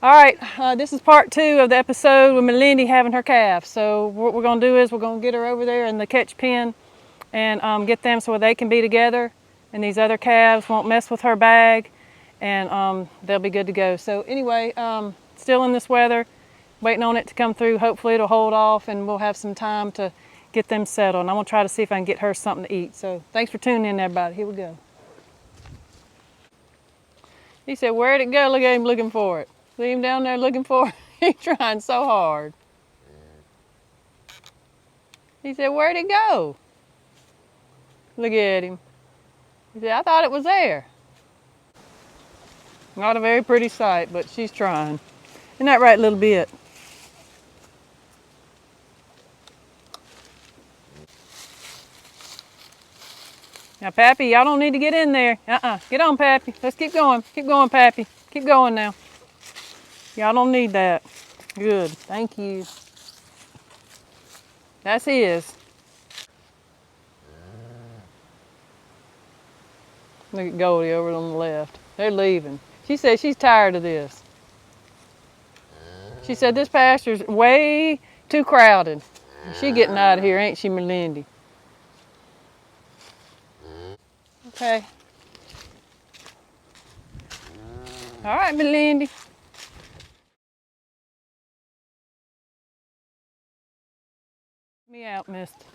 All right, this is part 2 of the episode with Lyndi having her calves. So what we're going to do is we're going to get her over there in the catch pen and get them so they can be together, and these other calves won't mess with her bag, and they'll be good to go. So anyway, still in this weather, waiting on it to come through. Hopefully it'll hold off and we'll have some time to get them settled. And I'm going to try to see if I can get her something to eat. So thanks for tuning in, everybody. Here we go. He said, where'd it go? Look at him looking for it. See him down there looking for it? He's trying so hard. He said, where'd it go? Look at him. He said, I thought it was there. Not a very pretty sight, but she's trying. Isn't that right, little bit? Now, Pappy, y'all don't need to get in there. Get on, Pappy. Let's keep going. Keep going, Pappy. Keep going now. Y'all don't need that. Good. Thank you. That's his. Look at Goldie over on the left. They're leaving. She said she's tired of this. She said this pasture's way too crowded. She's getting out of here, ain't she, Lyndi? Okay. All right, Lyndi. Me out, mister.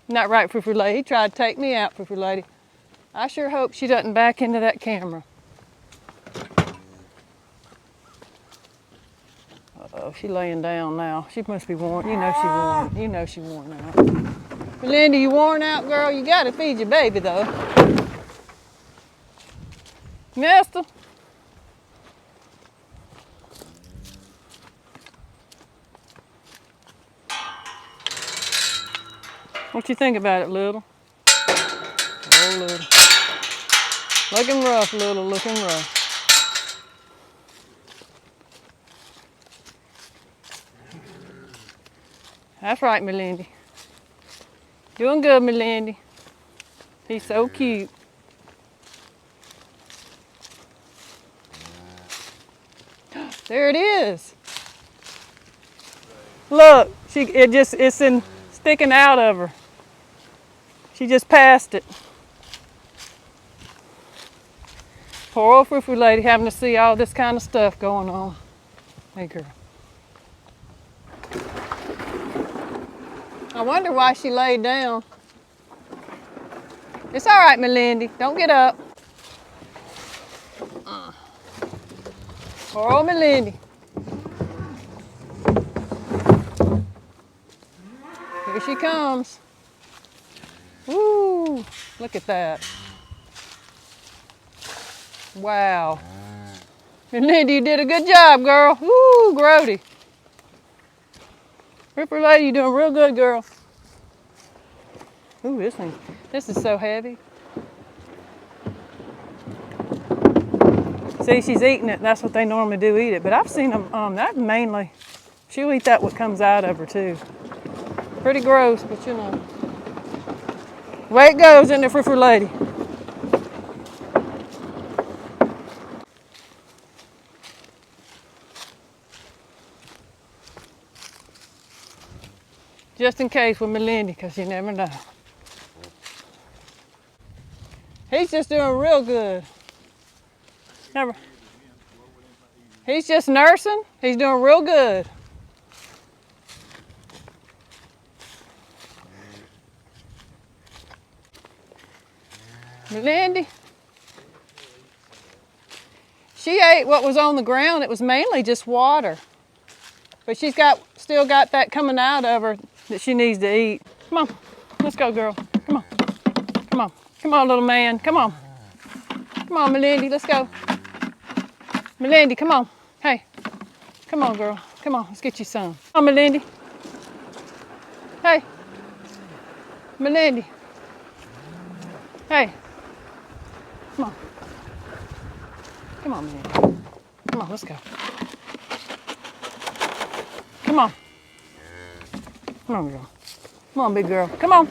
Not right, Frou-Frou Lady. He tried to take me out, Frou-Frou Lady. I sure hope she doesn't back into that camera. Uh-oh, she's laying down now. She must be worn. You know she worn. You know she worn out. Lyndi, you worn out, girl? You gotta feed your baby, though. Mister? What you think about it, little? Oh, little. Looking rough, little, looking rough. That's right, Lyndi. Doing good, Lyndi. He's so cute. There it is. Look, it's sticking out of her. She just passed it. Poor old Frou-Frou Lady having to see all this kind of stuff going on. Hey, girl. I wonder why she laid down. It's all right, Lyndi. Don't get up. Poor old Lyndi. Here she comes. Woo! Look at that. Wow. Lyndi, you did a good job, girl. Woo, grody. Frou-Frou Lady, you doing real good, girl. Ooh, this is so heavy. See, she's eating it. That's what they normally do, eat it. But I've seen them, that mainly, she'll eat that what comes out of her too. Pretty gross, but you know. Way it goes in there, Frou-Frou Lady. Just in case with Lyndi, because you never know. He's just doing real good. He's just nursing. He's doing real good. Lyndi, she ate what was on the ground. It was mainly just water. But she's still got that coming out of her that she needs to eat. Come on, let's go, girl. Come on, come on, come on, little man. Come on, come on, Lyndi, let's go. Lyndi, come on. Hey, come on, girl. Come on, let's get you some. Come on, Lyndi. Hey, Lyndi. Hey, come on. Come on, Lyndi. Come on, let's go. Come on. Come on, girl. Come on, big girl. Come on.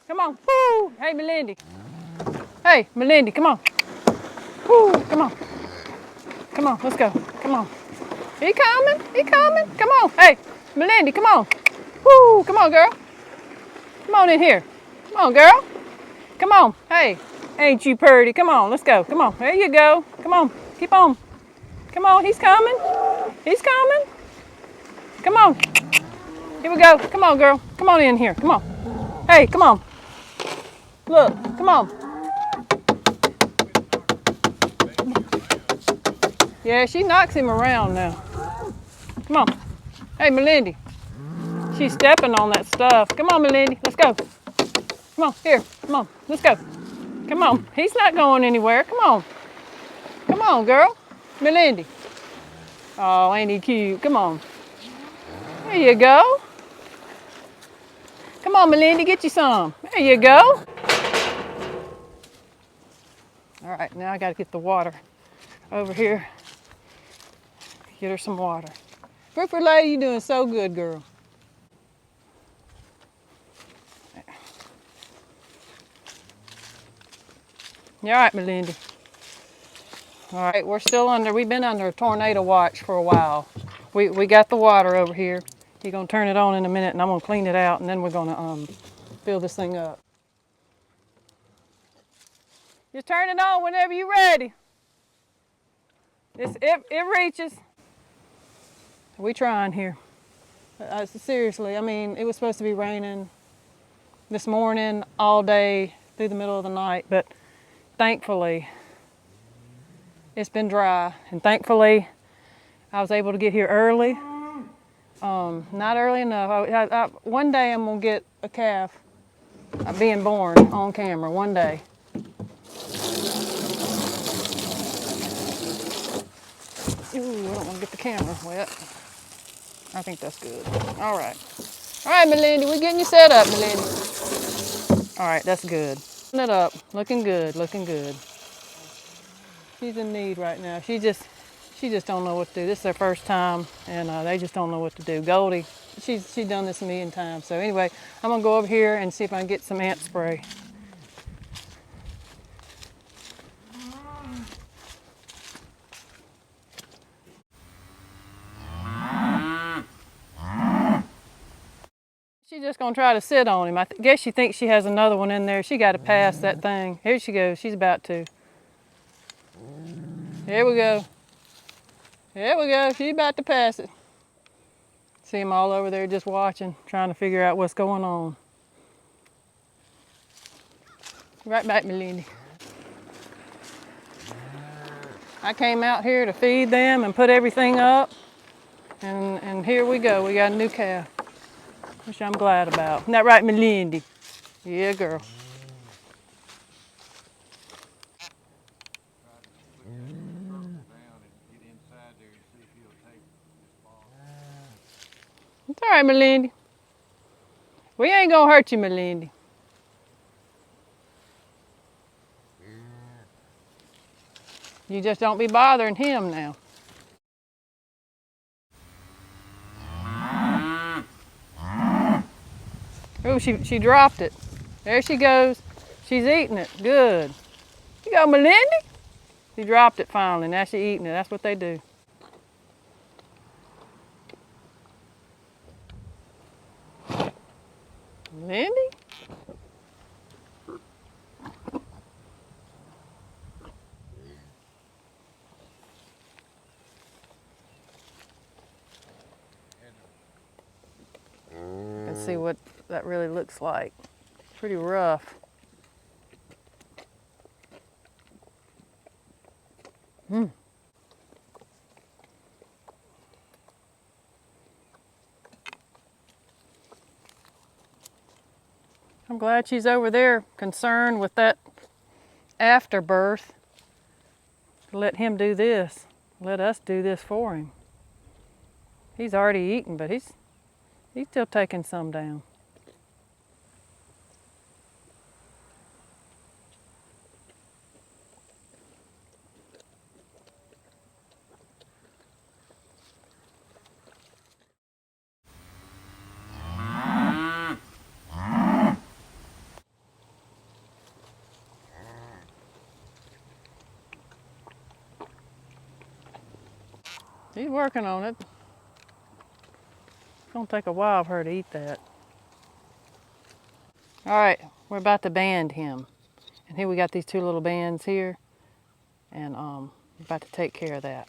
Come on. Woo! Hey, Lyndi. Hey, Lyndi, come on. Woo! Come on. Come on, let's go. Come on. He coming. He coming. Come on. Hey, Lyndi, come on. Woo, come on, girl. Come on in here. Come on, girl. Come on. Hey, ain't you pretty? Come on, let's go. Come on. There you go. Come on. Keep on. Come on, he's coming. He's coming. Come on. Here we go. Come on, girl. Come on in here. Come on. Hey, come on. Look, come on. Yeah, she knocks him around now. Come on. Hey, Lyndi. She's stepping on that stuff. Come on, Lyndi. Let's go. Come on, here. Come on. Let's go. Come on. He's not going anywhere. Come on. Come on, girl. Lyndi. Oh, ain't he cute? Come on. There you go. Come on, Lyndi, get you some. There you go. All right, now I got to get the water over here. Get her some water. Ripper lady, you doing so good, girl. You all right, Lyndi? All right, we've been under a tornado watch for a while. We got the water over here. You're gonna turn it on in a minute and I'm gonna clean it out and then we're gonna fill this thing up. Just turn it on whenever you're ready. It reaches. We trying here. Seriously, I mean, it was supposed to be raining this morning, all day, through the middle of the night, but thankfully, it's been dry, and thankfully, I was able to get here early. Not early enough. One day I'm gonna get a calf being born on camera, one day. Ooh, I don't want to get the camera wet. I think that's good. All right. All right, Lyndi, we're getting you set up, Lyndi. All right, that's good. It up, looking good, looking good. She's in need right now. She just don't know what to do. This is her first time, and they just don't know what to do. Goldie, she's done this a million times. So anyway, I'm gonna go over here and see if I can get some ant spray. She's just gonna try to sit on him. I guess she thinks she has another one in there. She got to pass that thing. Here she goes. She's about to. Here we go. Here we go. She's about to pass it. See them all over there just watching, trying to figure out what's going on. Right back, Lyndi. I came out here to feed them and put everything up, and here we go. We got a new calf, which I'm glad about. Isn't that right, Lyndi? Yeah, girl. It's all right, Lyndi. We ain't gonna hurt you, Lyndi. You just don't be bothering him now. Oh, she dropped it. There she goes. She's eating it. Good. You go, Lyndi. She dropped it finally. Now she's eating it. That's what they do. Lyndi? Let's see what that really looks like. Pretty rough. I'm glad she's over there concerned with that afterbirth. Let him do this. Let us do this for him. He's already eaten, but he's still taking some down. She's working on it. It's gonna take a while for her to eat that. All right, we're about to band him. And here we got these 2 little bands here. And we're about to take care of that.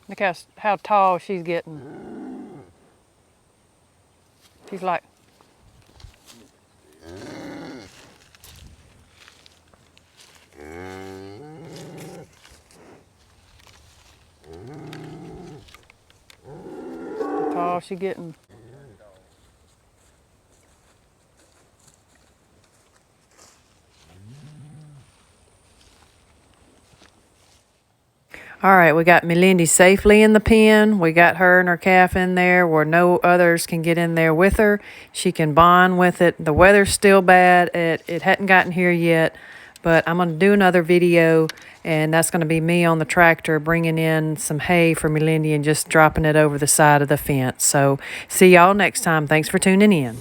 Look how tall she's getting. She's like, how tall she getting. All right, we got Lyndi safely in the pen. We got her and her calf in there where no others can get in there with her. She can bond with it. The weather's still bad. It hadn't gotten here yet, but I'm going to do another video, and that's going to be me on the tractor bringing in some hay for Lyndi and just dropping it over the side of the fence. So see y'all next time. Thanks for tuning in.